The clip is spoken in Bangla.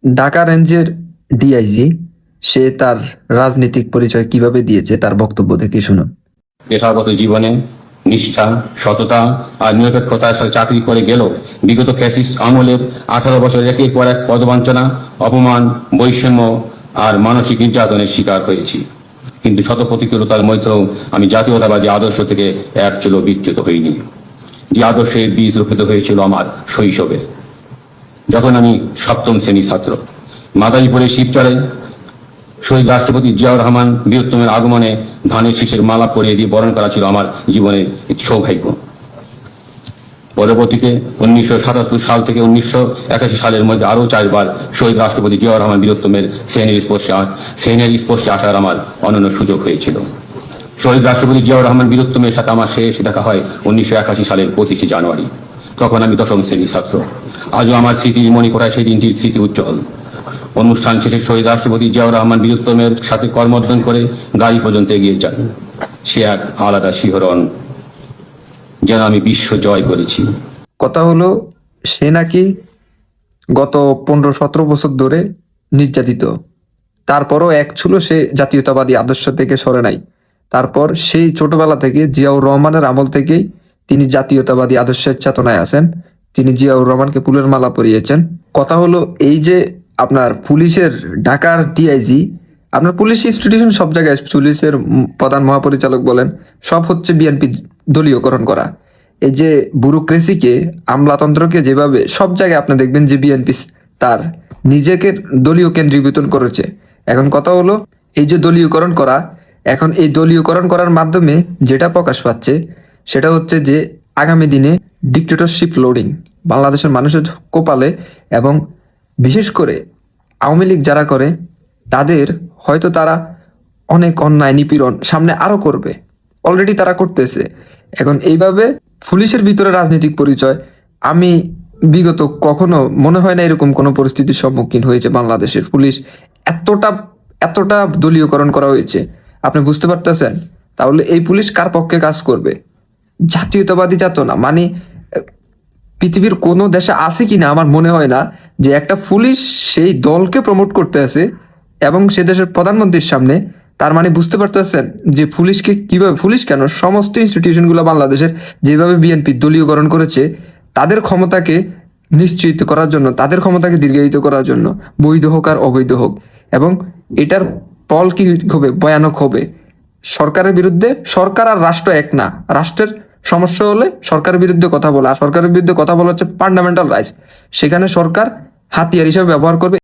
ঢাকা রেঞ্জের ডিআইজি সে তার রাজনৈতিক পরিচয় কিভাবে দিয়েছে তার বক্তব্য থেকে শুনুন। পেশাগত জীবনে নিষ্ঠা, সততা আর নিরপেক্ষতার সাথে চাকরি করে গেল বিগত ফ্যাসিস্ট আমলের 18 বছর একের পর এক পদবঞ্চনা, অপমান, বৈষম্য আর মানসিক নির্যাতনের শিকার হয়েছি। কিন্তু শত প্রতিকূলতার মধ্যেও আমি জাতীয়তাবাদী আদর্শ থেকে এক চুলো বিচ্যুত হইনি। যে আদর্শের বীজ রোপিত হয়েছিল আমার শৈশবে, যখন আমি সপ্তম শ্রেণীর ছাত্র। মাদারীপুরে শিবচরে শহীদ রাষ্ট্রপতি জিয়াউর রহমান বীরত্তমের আগমনে ধানের শীষের মালা পরিয়ে দিয়ে বরণ করা ছিল আমার জীবনের সৌভাগ্য। পরবর্তীতে 1977 সাল থেকে 1981 সালের মধ্যে আরও 4 বার শহীদ রাষ্ট্রপতি জিয়াউর রহমান বীরত্তমের শ্রেণীর স্পর্শে আসার আমার অনন্য সুযোগ হয়েছিল। শহীদ রাষ্ট্রপতি জিয়াউর রহমান বীরত্তমের সাথে আমার শেষ দেখা হয় 1981 সালের 25 জানুয়ারি। তখন আমি 10ম শ্রেণীর ছাত্র। আজও আমার স্মৃতি মণিকোঠায় সেই দিনটির স্মৃতি উজ্জ্বল। অনুষ্ঠান শেষে শহীদ রাষ্ট্রপতি জিয়াউর রহমান বীরত্তমের সাথে করমর্দন করে গাড়ি পর্যন্ত এগিয়ে যান। সে এক আলাদা শিহরণ, যেন আমি বিশ্ব জয় করেছি। কথা হলো, সে নাকি গত 15-17 বছর ধরে নির্যাতিত, তারপরও এক ছিল সে জাতীয়তাবাদী আদর্শ থেকে সরে নাই। তারপর সেই ছোটবেলা থেকে জিয়াউর রহমানের আমল থেকেই তিনি জাতীয়তাবাদী আদর্শের চেতনায় আছেন। তিনি জিয়াউর রহমানকে ফুলের মালা পরিয়েছেন। কথা হলো এই যে আপনার পুলিশের ঢাকার ডিআইজি, আপনার পুলিশ ইনস্টিটিউশন সব জায়গায় পুলিশের প্রধান মহাপরিচালক বলেন, সব হচ্ছে বিএনপি দলীয়করণ করা। এই যে ব্যুরোক্রেসিকে, আমলাতন্ত্রকে যেভাবে সব জায়গায় আপনি দেখবেন যে বিএনপি তার নিজেকে দলীয় কেন্দ্রীভূতন করেছে। এখন কথা হলো এই যে দলীয়করণ করা, এখন এই দলীয়করণ করার মাধ্যমে যেটা প্রকাশ পাচ্ছে সেটা হচ্ছে যে আগামী দিনে ডিক্টেটরশিপ লোডিং বাংলাদেশের মানুষের কপালে, এবং বিশেষ করে আওয়ামী লীগ যারা করে তাদের হয়তো তারা অনেক অন্যায় নিপীড়ন সামনে আরো করবে, অলরেডি তারা করতেছে। এখন এইভাবে পুলিশের ভিতরে রাজনৈতিক পরিচয়, আমি বিগত কখনো মনে হয় না এরকম কোনো পরিস্থিতির সম্মুখীন হয়েছে বাংলাদেশের পুলিশ। এতটা এতটা দলীয়করণ করা হয়েছে, আপনি বুঝতে পারতেছেন? তাহলে এই পুলিশ কার পক্ষে কাজ করবে? জাতীয়তাবাদী চেতনা মানে পৃথিবীর কোনো দেশে আছে কিনা আমার মনে হয় না যে একটা পুলিশ সেই দলকে প্রমোট করতে আছে এবং সে দেশের প্রধানমন্ত্রীর সামনে। তার মানে বুঝতে পারতেছেন যে পুলিশকে কিভাবে, পুলিশ কেন, সমস্ত ইনস্টিটিউশনগুলো বাংলাদেশের যেভাবে বিএনপি দলীয়করণ করেছে তাদের ক্ষমতাকে নিশ্চিত করার জন্য, তাদের ক্ষমতাকে দীর্ঘায়িত করার জন্য, বৈধ হোক আর অবৈধ হোক। এবং এটার ফল কি হবে? ভয়ানক হবে। সরকারের বিরুদ্ধে, সরকার আর রাষ্ট্র এক না, রাষ্ট্রের সমস্যা হলে সরকারের বিরুদ্ধে কথা বলা, আর সরকারের বিরুদ্ধে কথা বলা হচ্ছে ফান্ডামেন্টাল রাইটস। সেখানে সরকার হাতিয়ার হিসেবে ব্যবহার করবে।